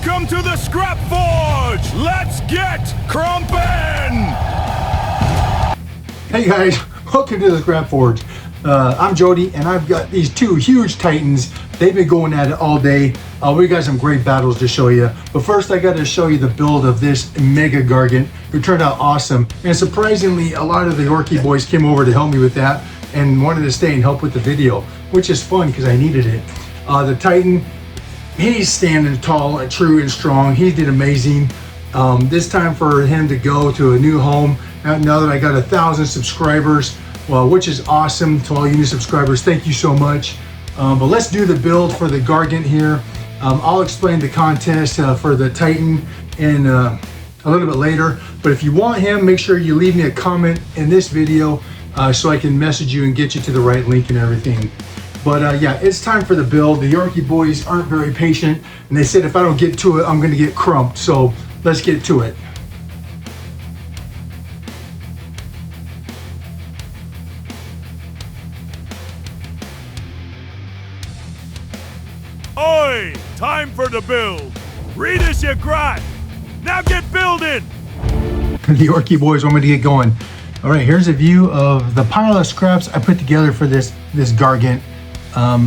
Welcome to the Scrap Forge! Let's get crumpin'! Hey guys, welcome to the Scrap Forge. I'm Jody, and I've got these two huge Titans. They've been going at it all day. We got some great battles to show you. But first, I got to show you the build of this Mega Gargant. It turned out awesome. And surprisingly, a lot of the Orky boys came over to help me with that and wanted to stay and help with the video, which is fun because I needed it. The Titan, he's standing tall and true and strong. He did amazing. This time for him to go to a new home, now that I got 1,000 subscribers, well, which is awesome. To all you new subscribers, thank you so much. But let's do the build for the Gargant here. I'll explain the contest for the Titan in a little bit later. But if you want him, make sure you leave me a comment in this video so I can message you and get you to the right link and everything. But yeah, it's time for the build. The Orky boys aren't very patient, and they said if I don't get to it, I'm gonna get crumped. So let's get to it. Oi! Time for the build! Read as you grind! Now get building! The Orky boys want me to get going. All right, here's a view of the pile of scraps I put together for this Gargant.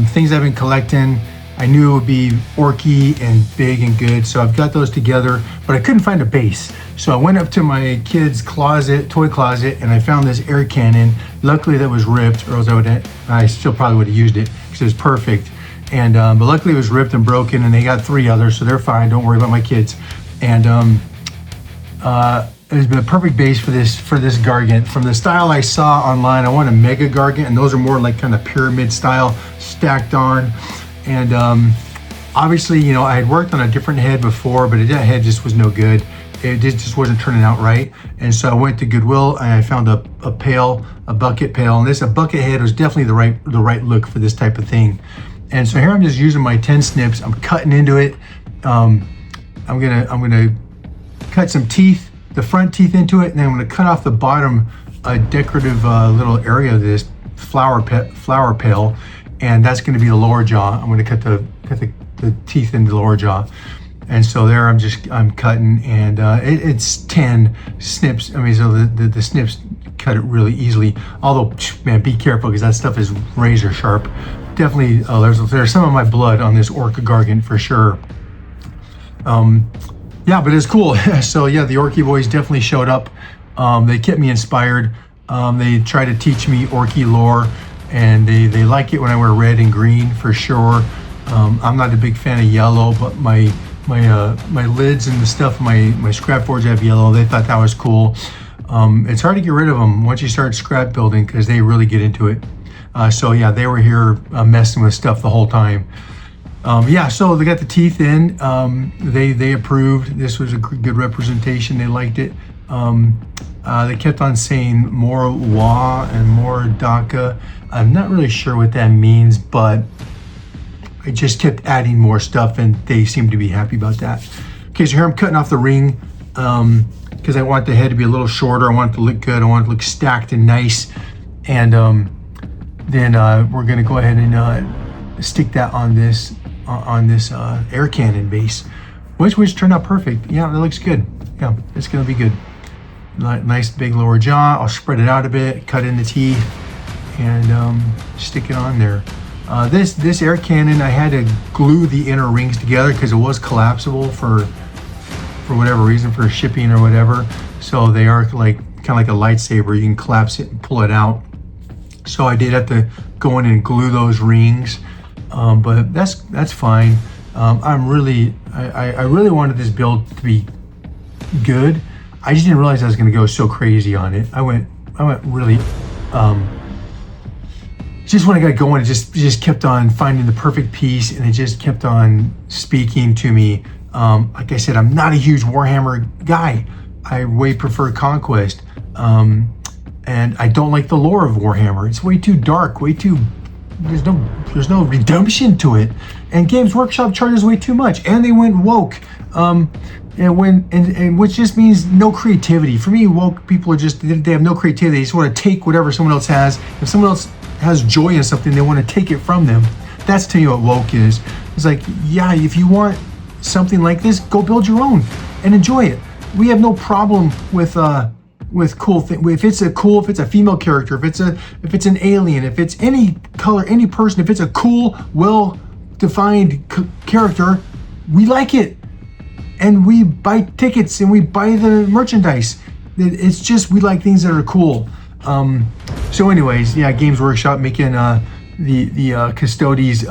Things I've been collecting. I knew it would be orky and big and good, so I've got those together, but I couldn't find a base. So I went up to my kid's closet, toy closet, and I found this air cannon. Luckily that was ripped, or else I still probably would have used it because it was perfect. And but luckily it was ripped and broken, and they got 3 others, so they're fine. Don't worry about my kids. And it's been a perfect base for this Gargant. From the style I saw online, I want a Mega Gargant, and those are more like kind of pyramid style, stacked on. And obviously, you know, I had worked on a different head before, but that head just was no good. It just wasn't turning out right. And so I went to Goodwill and I found a bucket pail, and a bucket head was definitely the right look for this type of thing. And so here I'm just using my 10 snips. I'm cutting into it. I'm gonna cut some teeth, the front teeth into it, and then I'm gonna cut off the bottom decorative little area of this flower pail, and that's gonna be the lower jaw. I'm gonna cut the teeth into the lower jaw. And so there I'm cutting, and it's 10 snips. I mean, so the snips cut it really easily. Although, man, be careful because that stuff is razor sharp. Definitely, there's some of my blood on this Ork Gargant for sure. Yeah, but it's cool. So yeah, the Orky boys definitely showed up. They kept me inspired. They try to teach me Orky lore, and they like it when I wear red and green for sure. I'm not a big fan of yellow, but my lids and the stuff, my scrap forge have yellow. They thought that was cool. It's hard to get rid of them once you start scrap building because they really get into it. So yeah, they were here messing with stuff the whole time. Yeah, so they got the teeth in. They approved. This was a good representation. They liked it. They kept on saying more Wa and more Daka. I'm not really sure what that means, but I just kept adding more stuff, and they seemed to be happy about that. Okay, so here I'm cutting off the ring because I want the head to be a little shorter. I want it to look good. I want it to look stacked and nice. And then we're gonna go ahead and stick that on this air cannon base, which turned out perfect. Yeah, that looks good. Yeah, it's gonna be good. Nice big lower jaw. I'll spread it out a bit, cut in the teeth, and stick it on there. This air cannon, I had to glue the inner rings together because it was collapsible for whatever reason, for shipping or whatever. So they are like kind of like a lightsaber. You can collapse it and pull it out. So I did have to go in and glue those rings, but that's fine. I really wanted this build to be good. I just didn't realize I was going to go so crazy on it. I went really. Just when I got going, it just kept on finding the perfect piece, and it just kept on speaking to me. Like I said, I'm not a huge Warhammer guy. I way prefer Conquest. And I don't like the lore of Warhammer. It's way too dark, there's no redemption to it. And Games Workshop charges way too much, and they went woke. And which just means no creativity. For me, woke people they have no creativity. They just want to take whatever someone else has. If someone else has joy in something, they want to take it from them. That's to me what woke is. It's like, yeah, if you want something like this, go build your own and enjoy it. We have no problem with cool thing. If it's a female character, if it's an alien, if it's any color, any person, if it's a cool, well-defined character, we like it, and we buy tickets and we buy the merchandise. It's just, we like things that are cool. So anyways, yeah, Games Workshop making the Custodes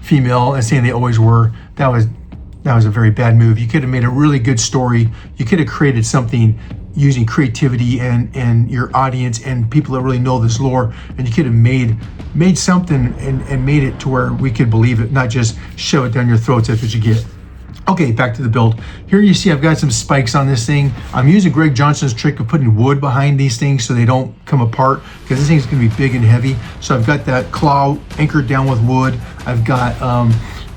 female and saying they always were. That was a very bad move. You could have made a really good story. You could have created something using creativity and your audience and people that really know this lore, and you could have made something and made it to where we could believe it, not just shove it down your throats. That's what you get. Okay, back to the build. Here you see I've got some spikes on this thing. I'm using Greg Johnson's trick of putting wood behind these things so they don't come apart, because this thing's gonna be big and heavy. So I've got that claw anchored down with wood. I've got,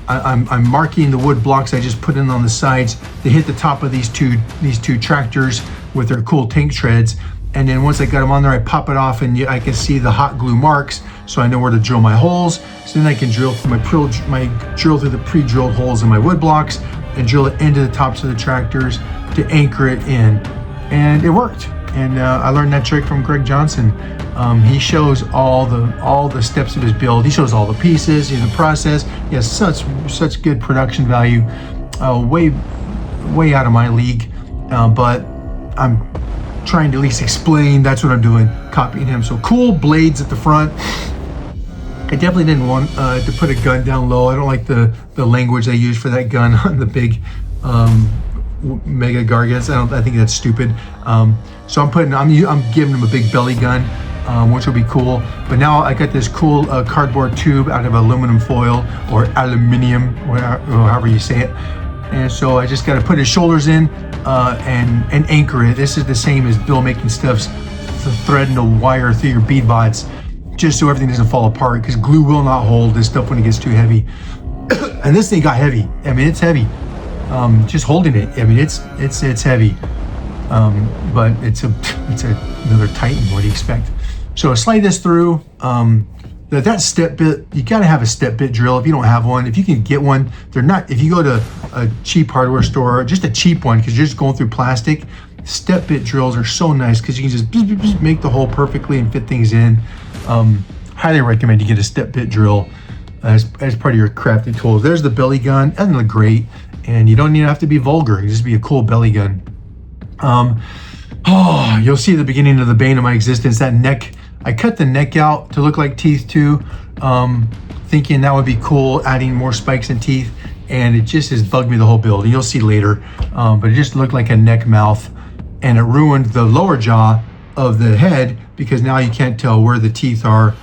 I'm marking the wood blocks I just put in on the sides. They hit the top of these two tractors with their cool tank treads. And then once I got them on there, I pop it off and I can see the hot glue marks, so I know where to drill my holes. So then I can drill through drill through the pre-drilled holes in my wood blocks and drill it into the tops of the tractors to anchor it in. And it worked. And I learned that trick from Greg Johnson. He shows all the steps of his build. He shows all the pieces, the process. He has such good production value. Way out of my league, but I'm trying to at least explain. That's what I'm doing, copying him. So cool blades at the front. I definitely didn't want to put a gun down low. I don't like the language they use for that gun on the big Mega Gargants. I think that's stupid. So I'm giving him a big belly gun, which will be cool. But now I got this cool cardboard tube out of aluminum foil or aluminium, however you say it. And so I just got to put his shoulders in and anchor it. This is the same as Bill making stuffs, threading a wire through your bead bots, just so everything doesn't fall apart, because glue will not hold this stuff when it gets too heavy. And this thing got heavy. I mean, it's heavy. Just holding it, I mean, it's heavy. But it's another Titan. What do you expect? So I slide this through. That step bit, you gotta have a step bit drill if you don't have one. If you can get one, they're not, if you go to a cheap hardware store, just a cheap one, because you're just going through plastic, step bit drills are so nice because you can just make the hole perfectly and fit things in. Highly recommend you get a step bit drill as part of your crafting tools. There's the belly gun. Doesn't look great, and you don't even have to be vulgar. You just be a cool belly gun. You'll see the beginning of the bane of my existence. That neck, I cut the neck out to look like teeth too, thinking that would be cool, adding more spikes and teeth, and it just has bugged me the whole build. And you'll see later, but it just looked like a neck mouth, and it ruined the lower jaw of the head because now you can't tell where the teeth are,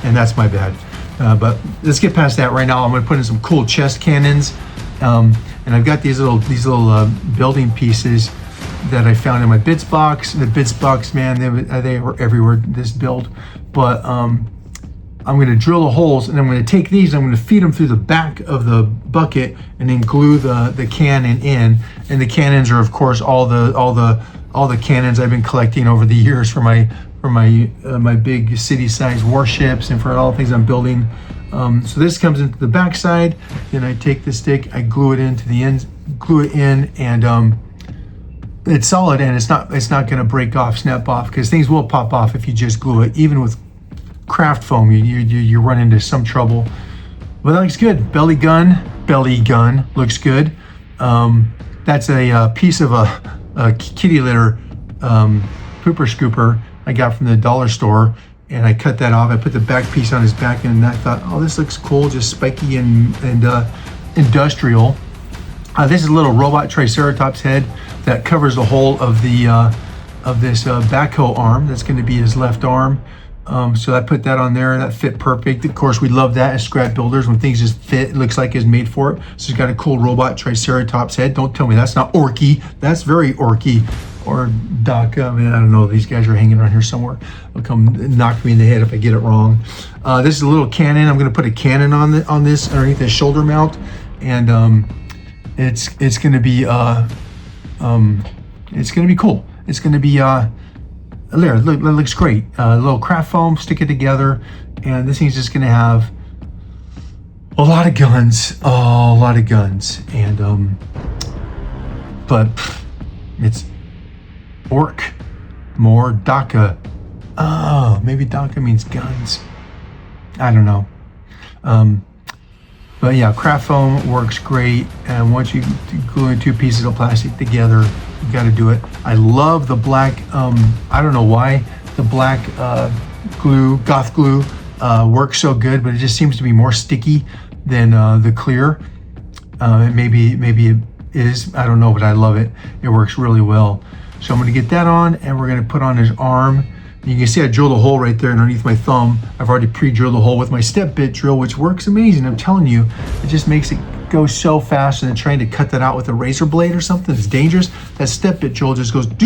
and that's my bad. But let's get past that right now. I'm going to put in some cool chest cannons, and I've got these little building pieces that I found in my bits box. The bits box, man, they were everywhere, this build. But I'm going to drill the holes, and I'm going to take these, I'm going to feed them through the back of the bucket, and then glue the cannon in. And the cannons are, of course, all the cannons I've been collecting over the years for my big city-sized warships and for all the things I'm building. So this comes into the backside. Then I take the stick, I glue it into the end, glue it in, and it's solid, and it's not going to break off, snap off, because things will pop off if you just glue it. Even with craft foam, you run into some trouble. But that looks good. Belly gun looks good. That's a piece of a kitty litter pooper scooper I got from the dollar store, and I cut that off. I put the back piece on his back, and I thought, oh, this looks cool, just spiky and industrial. This is a little robot Triceratops head that covers the whole of this backhoe arm. That's going to be his left arm. So I put that on there. That fit perfect. Of course, we love that as scrap builders when things just fit. It looks like it's made for it. So it's got a cool robot Triceratops head. Don't tell me that's not Orky. That's very Orky. Or Doc. I mean, I don't know. These guys are hanging around here somewhere. They'll come knock me in the head if I get it wrong. This is a little cannon. I'm going to put a cannon on this underneath the shoulder mount, and it's going to be cool. It's going to be there. Look, that looks great. A little craft foam, stick it together, and this thing's just going to have a lot of guns, a lot of guns, and but it's orc, more Daka. Oh, maybe Daka means guns. I don't know. But yeah, craft foam works great, and once you glue in 2 pieces of plastic together, you got to do it. I love the black. I don't know why the black glue, goth glue, works so good, but it just seems to be more sticky than the clear. Maybe it is. I don't know, but I love it. It works really well. So I'm going to get that on, and we're going to put on his arm. You can see I drilled a hole right there underneath my thumb. I've already pre-drilled the hole with my step bit drill, which works amazing. I'm telling you, it just makes it go so fast. And then trying to cut that out with a razor blade or something is dangerous. That step bit drill just goes and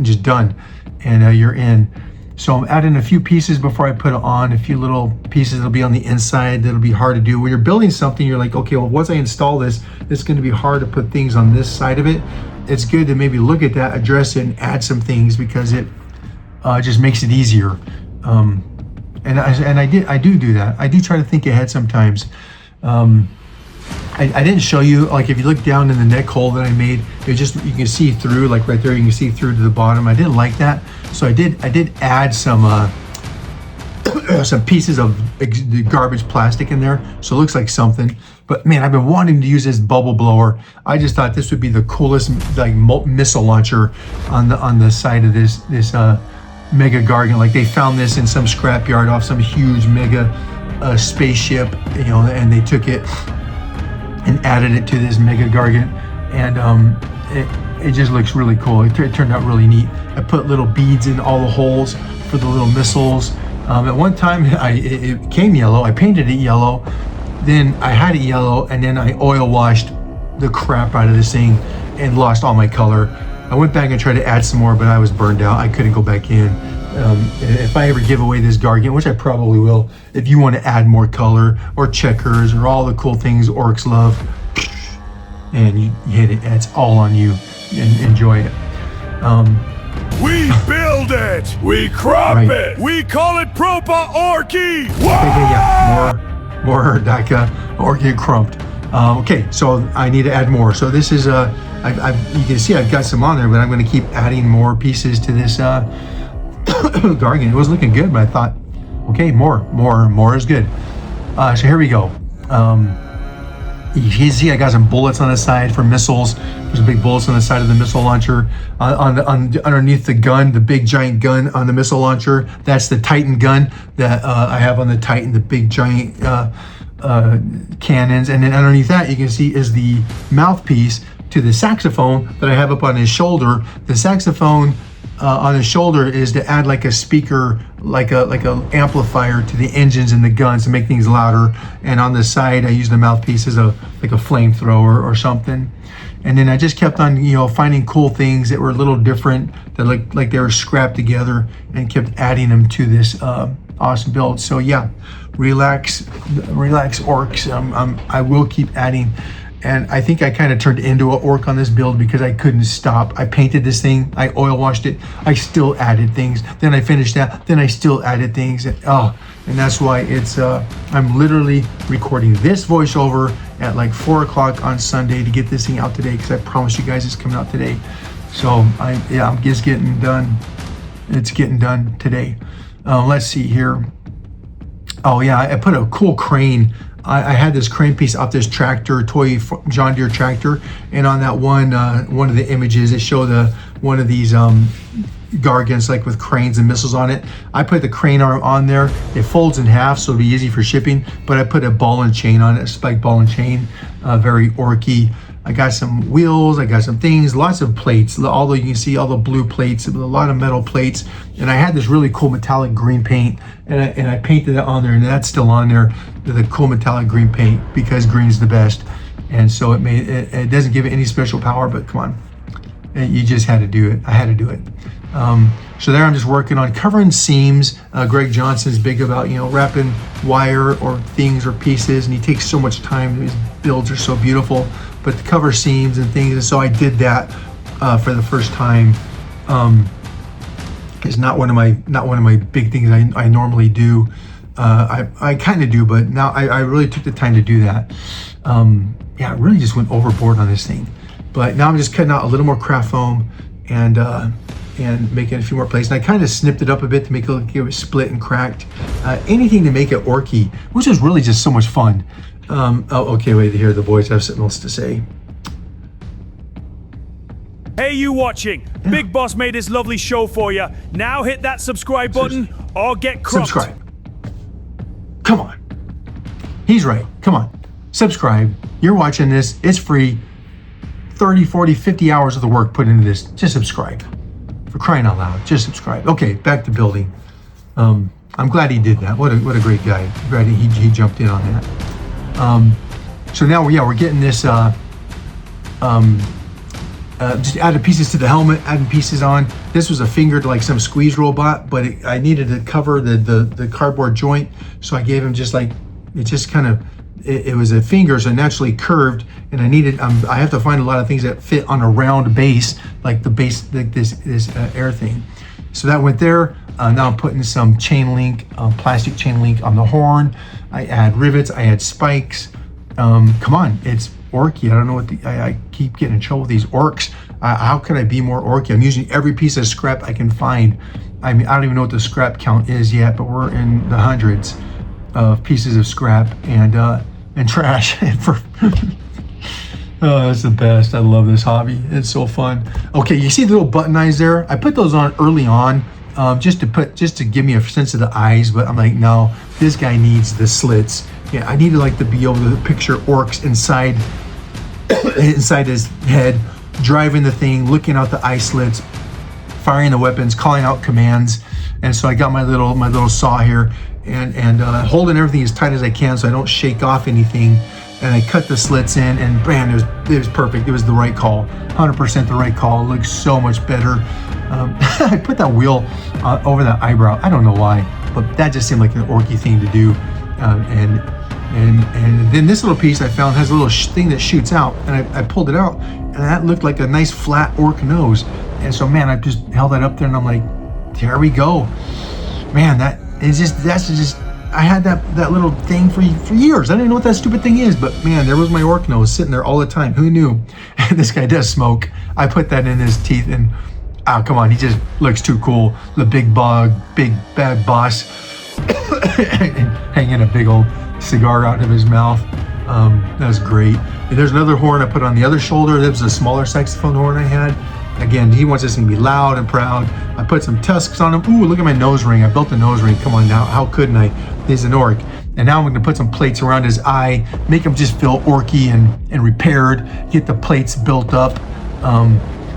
just done, and you're in. So I'm adding a few pieces before I put it on. A few little pieces that'll be on the inside that'll be hard to do. When you're building something, you're like, okay, well, once I install this, it's going to be hard to put things on this side of it. It's good to maybe look at that, address it, and add some things, because it just makes it easier. And I do that. I do try to think ahead sometimes. I didn't show you, like if you look down in the neck hole that I made, it just, you can see through, like right there, you can see through to the bottom. I didn't like that, so I did add some some pieces of garbage plastic in there, so it looks like something. But man, I've been wanting to use this bubble blower. I just thought this would be the coolest like missile launcher on the side of this mega gargant. Like they found this in some scrapyard off some huge mega spaceship, you know, and they took it and added it to this mega gargant, and it just looks really cool. It turned out really neat. I put little beads in all the holes for the little missiles. At one time it came yellow. I painted it yellow, then I had it yellow, and then I oil washed the crap out of this thing and lost all my color. I went back and tried to add some more, but I was burned out. I couldn't go back in. If I ever give away this gargant, which I probably will, if you want to add more color or checkers or all the cool things orcs love, and you hit it, it's all on you, and enjoy it. We build it! We crop it! We call it proper Orky! Yeah, more Daka, Orky crumped. Okay, so I need to add more. So this is you can see I've got some on there, but I'm going to keep adding more pieces to this gargant. It was looking good, but I thought, okay, more is good. So here we go. You can see I got some bullets on the side for missiles. There's big bullets on the side of the missile launcher. Underneath the gun, the big giant gun on the missile launcher, that's the Titan gun that I have on the Titan, the big giant cannons. And then underneath that, you can see is the mouthpiece to the saxophone that I have up on his shoulder. The saxophone on his shoulder is to add like a speaker, like a amplifier to the engines and the guns to make things louder. And on the side, I use the mouthpiece as like a flamethrower or something. And then I just kept on, you know, finding cool things that were a little different, that looked like they were scrapped together, and kept adding them to this awesome build. So yeah, relax orcs. I will keep adding. And I think I kind of turned into an orc on this build because I couldn't stop. I painted this thing, I oil washed it, I still added things. Then I finished that, then I still added things. And that's why it's, I'm literally recording this voiceover at like 4 o'clock on Sunday to get this thing out today, because I promised you guys it's coming out today. So I'm just getting done. It's getting done today. Let's see here. Oh yeah, I put a cool crane. I had this crane piece off this tractor, toy John Deere tractor, and on that one of the images, it showed one of these gargants like with cranes and missiles on it. I put the crane arm on there. It folds in half, so it'll be easy for shipping. But I put a ball and chain on it, a spike ball and chain, very orky. I got some wheels, I got some things, lots of plates. Although you can see all the blue plates, a lot of metal plates. And I had this really cool metallic green paint, and I painted it on there, and that's still on there, the cool metallic green paint, because green's the best. And so it doesn't give it any special power, but come on, you just had to do it. I had to do it. So there I'm just working on covering seams. Greg Johnson's big about, you know, wrapping wire or things or pieces, and he takes so much time. His builds are so beautiful, but to cover seams and things, and so I did that for the first time. It's not one of my big things I normally do. I kind of do, but now I really took the time to do that. Yeah, I really just went overboard on this thing. But now I'm just cutting out a little more craft foam and making a few more plates. And I kind of snipped it up a bit to make it look it split and cracked. Anything to make it orky, which is really just so much fun. Oh, okay, wait, here the boys have something else to say. Hey, you watching? Yeah. Big Boss made this lovely show for you. Now hit that subscribe button or get cropped. Subscribe. Come on. He's right. Come on. Subscribe. You're watching this. It's free. 30, 40, 50 hours of the work put into this. Just subscribe. For crying out loud. Just subscribe. Okay, back to building. I'm glad he did that. What a great guy. Glad he jumped in on that. So now, yeah, we're getting this just added pieces to the helmet, adding pieces on. This was a fingered like some squeeze robot, but I needed to cover the cardboard joint, so I gave him just like, it just kind of, it was a finger, so naturally curved, and I needed, I have to find a lot of things that fit on a round base, like the base, like this air thing. So that went there. Now I'm putting some chain link, plastic chain link on the horn. I add rivets, I add spikes. Come on, it's orky. I don't know what I keep getting in trouble with these orcs. How can I be more orky? I'm using every piece of scrap I can find. I mean, I don't even know what the scrap count is yet, but we're in the hundreds of pieces of scrap and trash. Oh, that's the best. I love this hobby. It's so fun. Okay, you see the little button eyes there? I put those on early on, just to give me a sense of the eyes, but I'm like, no, this guy needs the slits. Yeah, I needed like to be able to picture orcs inside his head, driving the thing, looking out the eye slits, firing the weapons, calling out commands. And so I got my little saw here and holding everything as tight as I can so I don't shake off anything. And I cut the slits in, and bam, it was perfect. It was the right call, 100% the right call. It looks so much better. I put that wheel over that eyebrow. I don't know why, but that just seemed like an orky thing to do. And then this little piece I found has a little thing that shoots out, and I pulled it out, and that looked like a nice flat orc nose. And so, man, I just held that up there, and I'm like, there we go. Man, that's just. I had that little thing for years. I didn't know what that stupid thing is, but man, there was my orc nose sitting there all the time. Who knew? And this guy does smoke. I put that in his teeth, and come on, he just looks too cool. The big bad boss, hanging a big old cigar out of his mouth. That was great. And there's another horn I put on the other shoulder. That was a smaller saxophone horn I had. Again, he wants this thing to be loud and proud. I put some tusks on him. Ooh, look at my nose ring. I built the nose ring. Come on now, how couldn't I? He's an orc. And now I'm gonna put some plates around his eye, make him just feel orky and repaired, get the plates built up.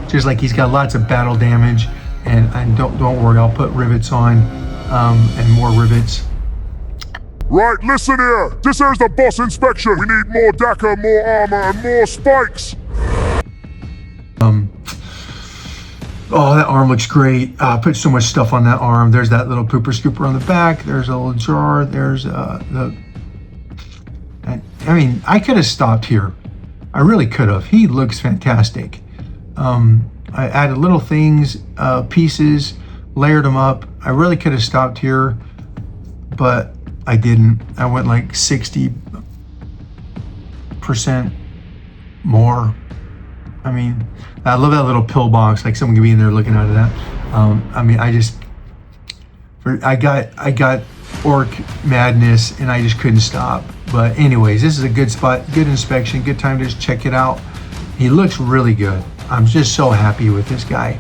Just like he's got lots of battle damage. And don't worry, I'll put rivets on, and more rivets. Right, listen here. This here's the boss inspection. We need more Dakar, more armor, and more spikes. Oh, that arm looks great. I put so much stuff on that arm. There's that little pooper scooper on the back. There's a little jar. There's I mean, I could have stopped here. I really could have. He looks fantastic. I added little things, pieces, layered them up. I really could have stopped here, but I didn't. I went like 60% more. I mean, I love that little pillbox. Like someone could be in there looking out of that. I mean, I got orc madness, and I just couldn't stop. But anyways, this is a good spot, good inspection, good time to just check it out. He looks really good. I'm just so happy with this guy.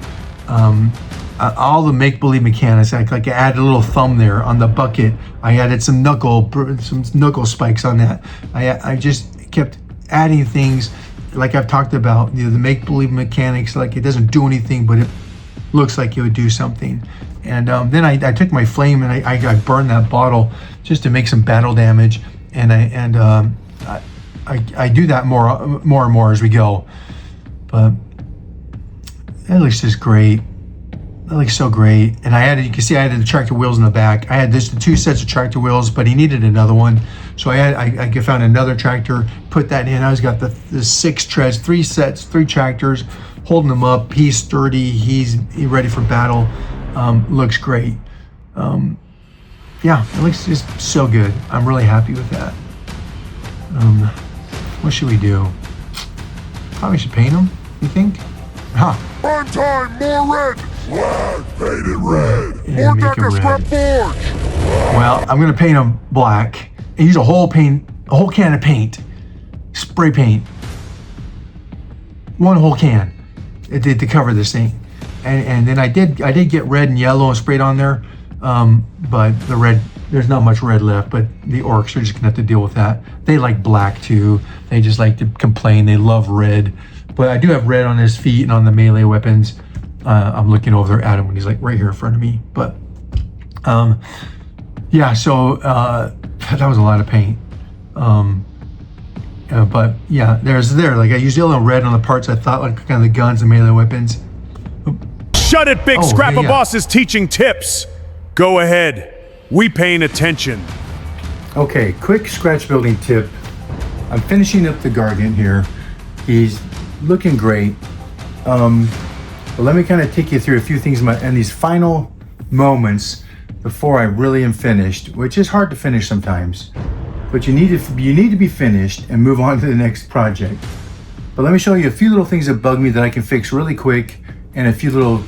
All the make-believe mechanics, like I added a little thumb there on the bucket. I added some knuckle spikes on that. I just kept adding things. Like I've talked about, the make-believe mechanics, like it doesn't do anything, but it looks like it would do something. And then I took my flame and I burned that bottle just to make some battle damage. And I do that more and more as we go. But it looks just great. It looks so great. And you can see I added the tractor wheels in the back. I had the 2 sets of tractor wheels, but he needed another one. So I found another tractor, put that in. I was got the 6 treads, 3 sets, 3 tractors, holding them up. He's sturdy. He's ready for battle. Looks great. yeah, it looks just so good. I'm really happy with that. What should we do? Probably should paint them, you think? Huh. Prime time, more red! Flag painted red! Yeah, More make deck 'em of scrap red. forge! Well, I'm gonna paint them black and use a whole can of paint, spray paint, one whole can to cover this thing. And then I did get red and yellow and sprayed on there, but the red, there's not much red left. But the orcs are just gonna have to deal with that. They like black too. They just like to complain. They love red. But I do have red on his feet and on the melee weapons. I'm looking over there at him when he's like right here in front of me. But yeah, so that was a lot of paint. But yeah, like I used yellow and red on the parts I thought like kind of the guns and melee weapons. Shut it, Big Oh, Scrapper yeah. Boss is teaching tips. Go ahead. We paying attention. Okay, quick scratch building tip. I'm finishing up the Gargant here. He's looking great. But let me kind of take you through a few things in these final moments before I really am finished, which is hard to finish sometimes. But you need to be finished and move on to the next project. But let me show you a few little things that bug me that I can fix really quick and a few little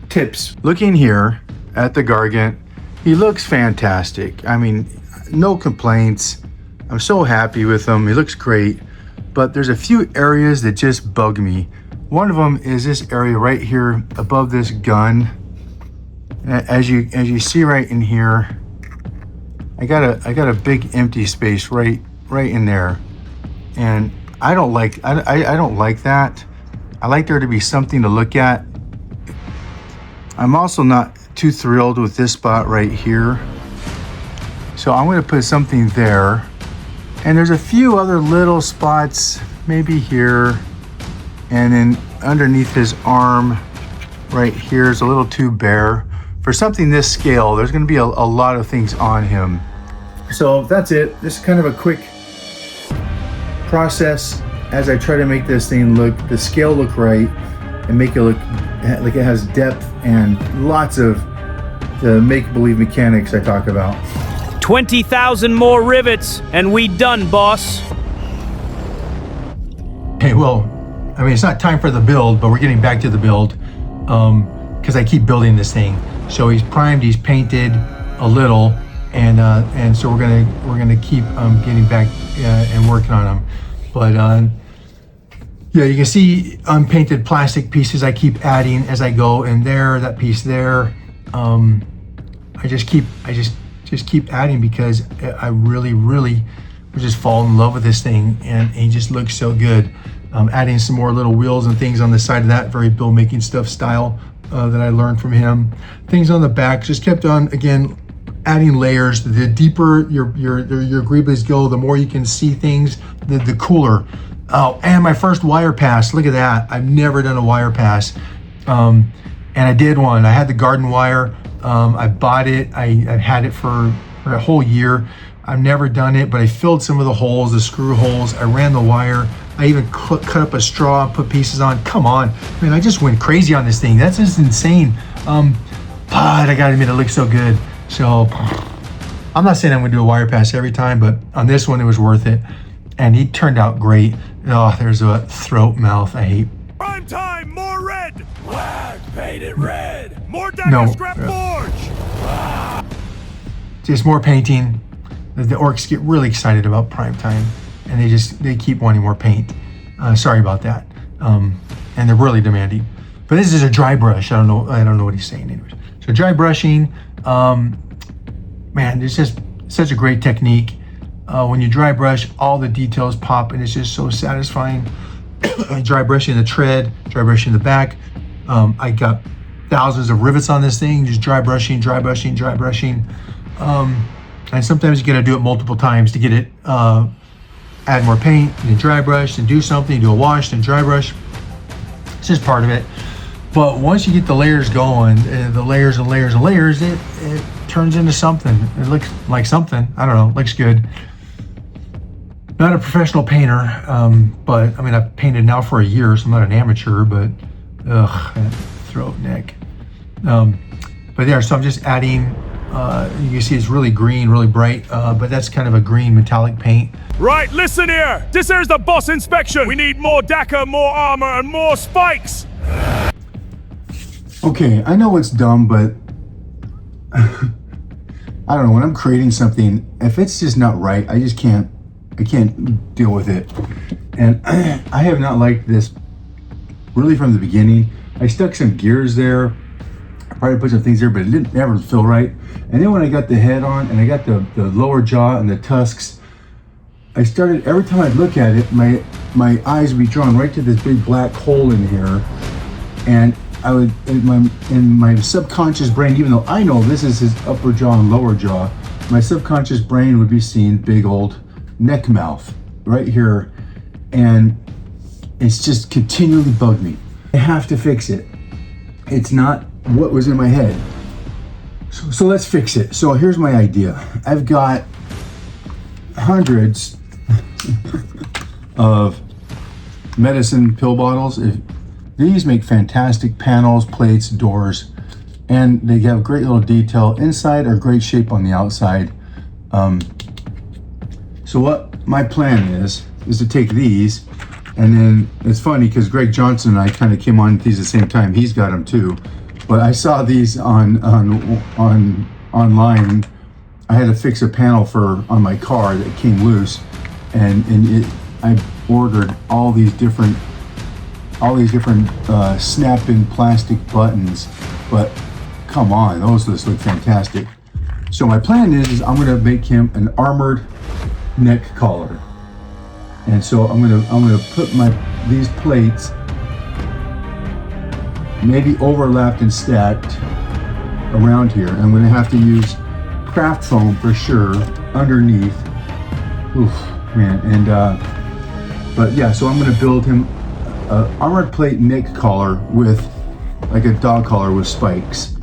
tips. Looking here at the Gargant, he looks fantastic. I mean, no complaints. I'm so happy with him. He looks great. But there's a few areas that just bug me. One of them is this area right here above this gun. As you see right in here, I got a big empty space right in there, and I don't like that. I like there to be something to look at. I'm also not too thrilled with this spot right here, so I'm going to put something there. And there's a few other little spots, maybe here, and then underneath his arm right here is a little too bare. For something this scale, there's going to be a lot of things on him. So that's it. This is kind of a quick process as I try to make this thing the scale look right and make it look like it has depth and lots of the make-believe mechanics I talk about. 20,000 more rivets, and we done, boss. Okay, well, I mean, it's not time for the build, but we're getting back to the build because I keep building this thing. So he's primed, he's painted a little, and so we're gonna keep getting back and working on him. But yeah, you can see unpainted plastic pieces I keep adding as I go, and there, that piece there. I just keep adding because I really just fall in love with this thing, and he just looks so good. Adding some more little wheels and things on the side of that, very Bill making stuff style that I learned from him. Things on the back, just kept on, again, adding layers. The deeper your greeblies go, the more you can see things, the cooler. Oh, and my first wire pass, look at that. I've never done a wire pass. And I did one. I had the garden wire. I bought it. I've had it for a whole year. I've never done it, but I filled some of the holes, the screw holes. I ran the wire. I even cut up a straw, put pieces on. Come on, man, I just went crazy on this thing. That's just insane. But I gotta admit, it looks so good. So I'm not saying I'm gonna do a wire pass every time, but on this one, it was worth it. And he turned out great. Oh, there's a throat mouth I hate. Prime time, more red. Flag painted red. More No, dagger scrap forge. Just more painting. The orcs get really excited about prime time, and they keep wanting more paint. Sorry about that. And they're really demanding. But this is a dry brush. I don't know what he's saying anyways. So dry brushing, man, it's just such a great technique. When you dry brush, all the details pop, and it's just so satisfying. Dry brushing the tread, dry brushing the back. I got thousands of rivets on this thing, just dry brushing. And sometimes you gotta do it multiple times to get it, add more paint, and dry brush, and do something, do a wash, then dry brush. It's just part of it. But once you get the layers going, the layers and layers and layers, it turns into something. It looks like something, I don't know, looks good. Not a professional painter, but I mean, I've painted now for a year, so I'm not an amateur, but ugh, throat, neck. But there, so I'm just adding You can see it's really green, really bright, but that's kind of a green metallic paint. Right, listen here. This here's the boss inspection. We need more Dakka, more armor, and more spikes. Okay, I know it's dumb, but I don't know, when I'm creating something, if it's just not right, I can't deal with it. And I have not liked this really from the beginning. I stuck some gears there. I probably put some things there, but it didn't ever feel right. And then when I got the head on and I got the lower jaw and the tusks, I started, every time I'd look at it, my eyes would be drawn right to this big black hole in here. And I would, in my subconscious brain, even though I know this is his upper jaw and lower jaw, my subconscious brain would be seeing big old neck mouth right here. And it's just continually bugged me. I have to fix it. It's not what was in my head. So let's fix it. So here's my idea. I've got hundreds of medicine pill bottles. These make fantastic panels, plates, doors, and they have great little detail inside or great shape on the outside. So what my plan is to take these, and then it's funny because Greg Johnson and I kind of came on these at the same time. He's got them too, but I saw these on online. I had to fix a panel on my car that came loose, and I ordered all these different snap-in plastic buttons, but come on, those just look fantastic. So my plan is I'm gonna make him an armored neck collar, and so I'm gonna put these plates maybe overlapped and stacked around here. I'm gonna have to use craft foam for sure underneath. Oof, man, and but yeah, so I'm gonna build him a armored plate neck collar with like a dog collar with spikes.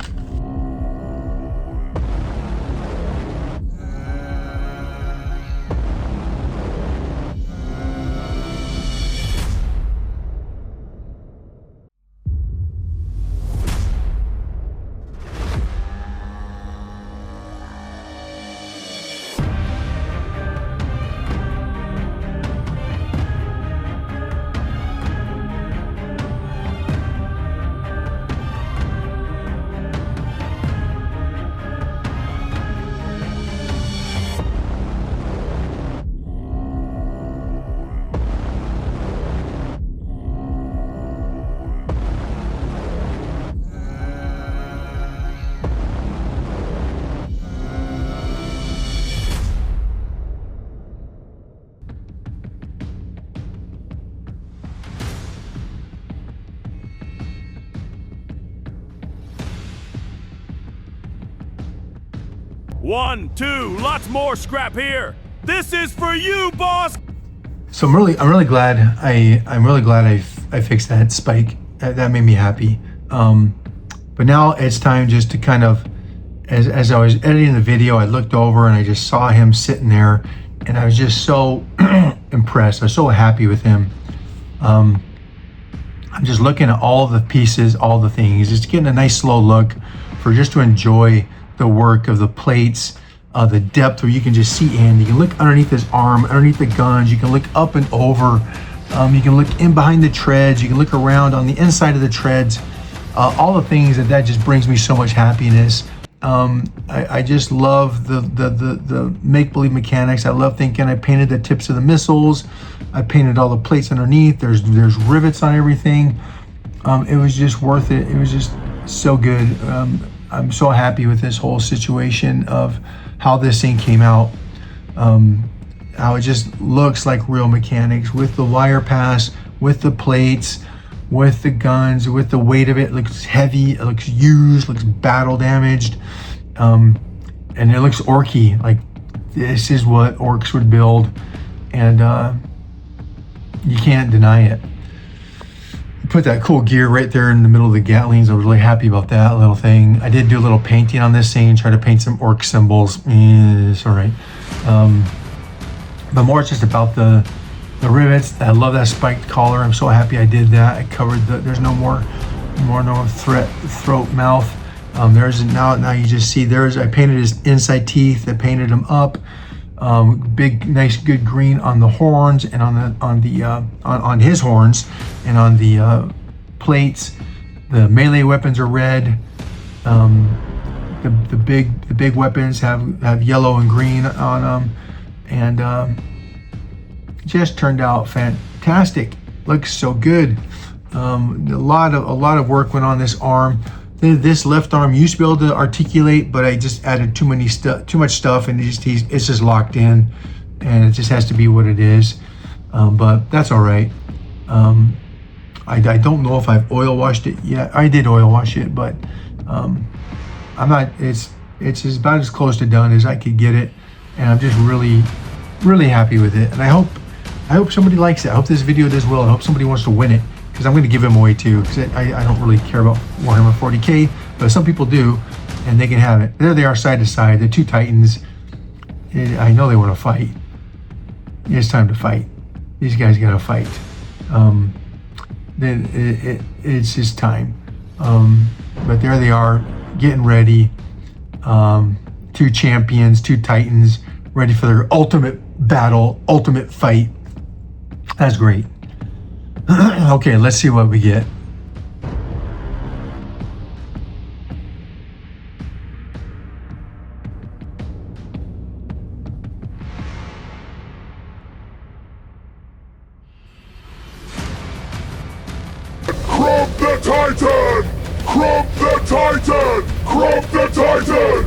One, two, lots more scrap here. This is for you, boss. So I'm really glad I fixed that spike. That made me happy. But now it's time just to kind of, as I was editing the video, I looked over and I just saw him sitting there, and I was just so impressed. I was so happy with him. I'm just looking at all the pieces, all the things, just getting a nice slow look just to enjoy the work of the plates, the depth where you can just see in. You can look underneath his arm, underneath the guns. You can look up and over. You can look in behind the treads. You can look around on the inside of the treads. All the things that just brings me so much happiness. I just love the make-believe mechanics. I love thinking I painted the tips of the missiles. I painted all the plates underneath. There's rivets on everything. It was just worth it. It was just so good. I'm so happy with this whole situation of how this thing came out. How it just looks like real mechanics with the wire pass, with the plates, with the guns, with the weight of it. It looks heavy, it looks used, looks battle damaged. And it looks orky, like this is what orcs would build. And you can't deny it. Put that cool gear right there in the middle of the Gatlings. I was really happy about that little thing. I did do a little painting on this thing, try to paint some orc symbols. It's all right. But more it's just about the rivets. I love that spiked collar. I'm so happy I did that. I covered there's no more throat, mouth. There's now you just see I painted his inside teeth. I painted them up. Big, nice, good green on the horns and on his horns and on the plates. The melee weapons are red. The big weapons have yellow and green on them, and just turned out fantastic. Looks so good. A lot of work went on this arm. This left arm used to be able to articulate, but I just added too much stuff, and it's just locked in, and it just has to be what it is. But that's all right. I don't know if I've oil washed it yet. I did oil wash it, but I'm not. It's about as close to done as I could get it, and I'm just really happy with it. And I hope somebody likes it. I hope this video does well. I hope somebody wants to win it, because I'm going to give them away too, because I don't really care about Warhammer 40k, but some people do, and they can have it. There they are, side to side, the two Titans. I know they want to fight. It's time to fight. These guys got to fight. It's just time. But there they are, getting ready. Two champions, two Titans, ready for their ultimate battle, ultimate fight. That's great. Okay, let's see what we get. Crop the Titan! Crop the Titan! Crop the Titan!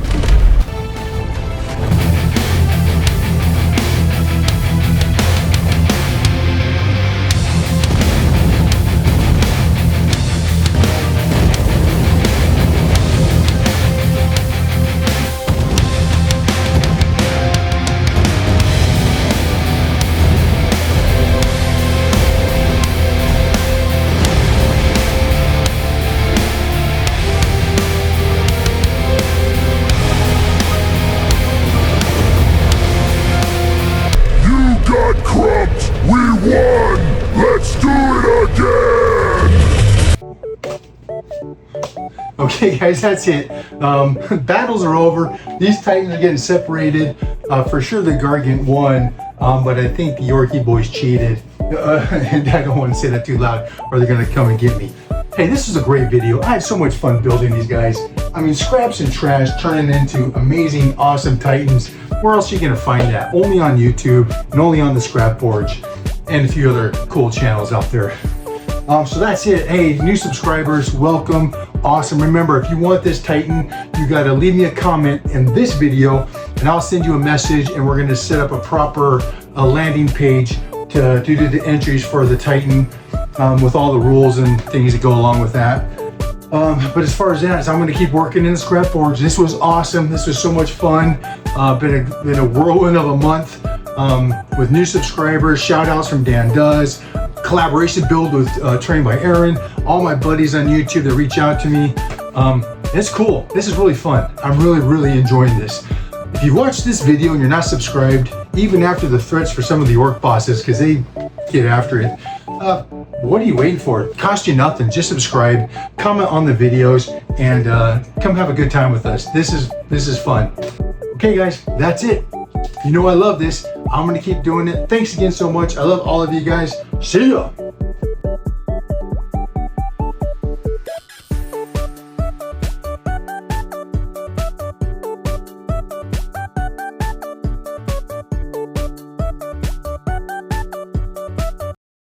We won! Let's do it again! Okay guys, that's it. Battles are over. These Titans are getting separated. For sure the Gargant won, but I think the Orky boys cheated. And I don't want to say that too loud, or they're gonna come and get me. Hey, this is a great video. I had so much fun building these guys. I mean, scraps and trash turning into amazing, awesome Titans. Where else are you gonna find that? Only on YouTube and only on the Scrap Forge and a few other cool channels out there. So that's it. Hey, new subscribers, welcome. Awesome. Remember, if you want this Titan, you gotta leave me a comment in this video and I'll send you a message, and we're gonna set up a proper landing page to do the entries for the Titan with all the rules and things that go along with that. But as far as that, so I'm going to keep working in the Scrap Forge. This was awesome. This was so much fun. Been a whirlwind of a month with new subscribers, shout outs from Dan Does, collaboration build with Trained by Aaron, all my buddies on YouTube that reach out to me. It's cool. This is really fun. I'm really enjoying this. If you've watched this video and you're not subscribed, even after the threats for some of the Ork bosses, because they get after it, what are you waiting for? It costs you nothing. Just subscribe, comment on the videos, and come have a good time with us. This is fun. Okay guys, that's it. You know I love this. I'm gonna keep doing it. Thanks again so much. I love all of you guys. See ya.